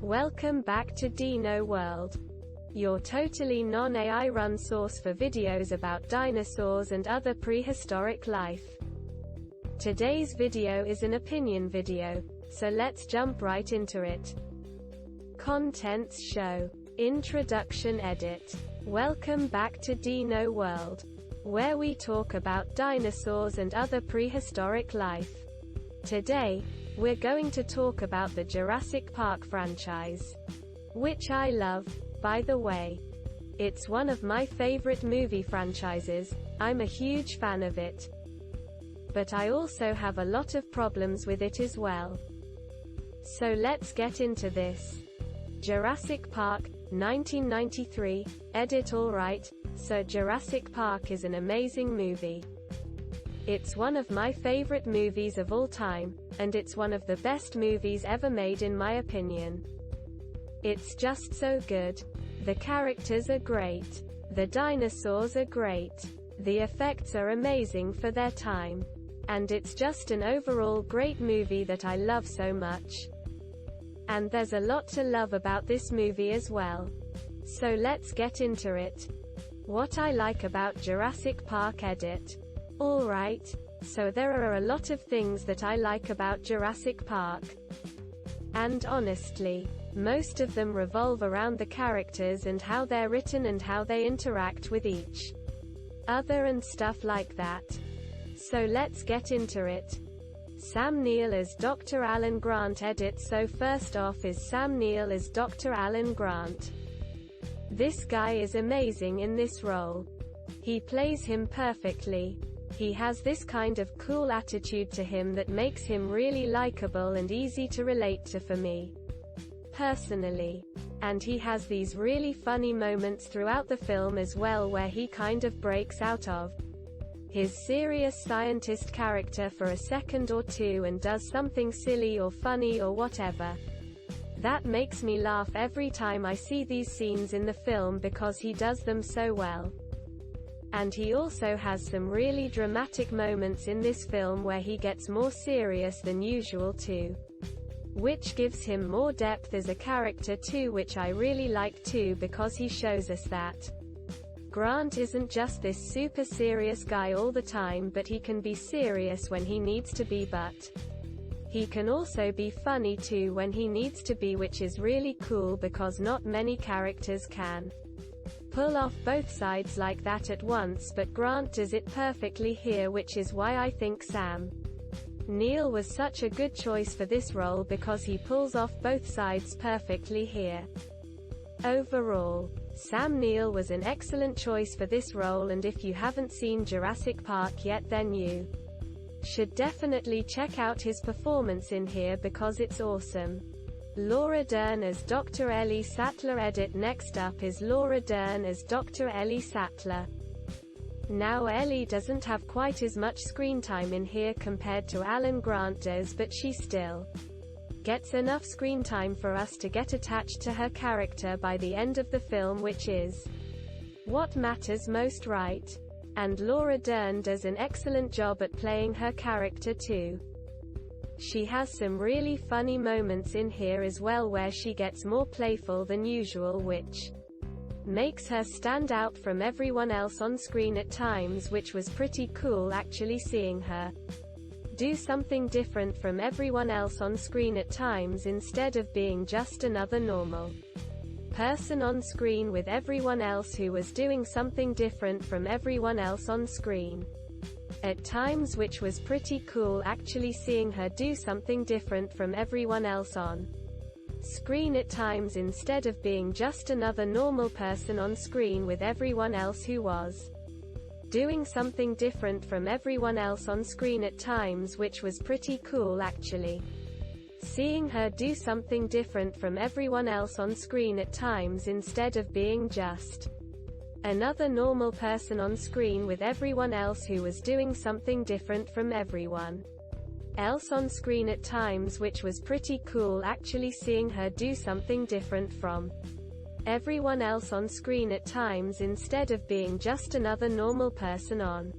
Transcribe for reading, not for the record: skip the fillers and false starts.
Welcome back to Dino World, your totally non-AI run source for videos about dinosaurs and other prehistoric life. Today's video is an opinion video, so let's jump right into it. Contents show. Introduction edit. Welcome back to Dino World, where we talk about dinosaurs and other prehistoric life. Today, we're going to talk about the Jurassic Park franchise, which I love, by the way. It's one of my favorite movie franchises. I'm a huge fan of it. But I also have a lot of problems with it as well. So let's get into this. Jurassic Park, 1993, edit. Alright, so Jurassic Park is an amazing movie. It's one of my favorite movies of all time, and it's one of the best movies ever made in my opinion. It's just so good. The characters are great. The dinosaurs are great. The effects are amazing for their time. And it's just an overall great movie that I love so much. And there's a lot to love about this movie as well. So let's get into it. What I like about Jurassic Park edit. Alright, so there are a lot of things that I like about Jurassic Park. And honestly, most of them revolve around the characters and how they're written and how they interact with each other and stuff like that. So let's get into it. Sam Neill as Dr. Alan Grant edit. So first off is Sam Neill as Dr. Alan Grant. This guy is amazing in this role. He plays him perfectly. He has this kind of cool attitude to him that makes him really likable and easy to relate to for me, personally. And he has these really funny moments throughout the film as well, where he kind of breaks out of his serious scientist character for a second or two and does something silly or funny or whatever. That makes me laugh every time I see these scenes in the film because he does them so well. And he also has some really dramatic moments in this film where he gets more serious than usual too, which gives him more depth as a character too, which I really like too, because he shows us that Grant isn't just this super serious guy all the time, but he can be serious when he needs to be, but he can also be funny too when he needs to be, which is really cool because not many characters can pull off both sides like that at once, but Grant does it perfectly here, which is why I think Sam Neill was such a good choice for this role, because he pulls off both sides perfectly here. Overall, Sam Neill was an excellent choice for this role, and if you haven't seen Jurassic Park yet, then you should definitely check out his performance in here because it's awesome. Laura Dern as Dr. Ellie Sattler edit. Next up is Laura Dern as Dr. Ellie Sattler. Now Ellie doesn't have quite as much screen time in here compared to Alan Grant does, but she still gets enough screen time for us to get attached to her character by the end of the film, which is what matters most, right? And Laura Dern does an excellent job at playing her character too. She has some really funny moments in here as well, where she gets more playful than usual, which makes her stand out from everyone else on screen at times, which was pretty cool actually seeing her do something different from everyone else on screen at times, instead of being just another normal person on screen with everyone else who was doing something different from everyone else on screen at times, which was pretty cool actually seeing her do something different from everyone else on screen at times, instead of being just another normal person on screen with everyone else who was doing something different from everyone else on screen at times, which was pretty cool actually seeing her do something different from everyone else on screen at times, instead of being just another normal person on screen with everyone else who was doing something different from everyone else on screen at times, which was pretty cool actually seeing her do something different from everyone else on screen at times, instead of being just another normal person on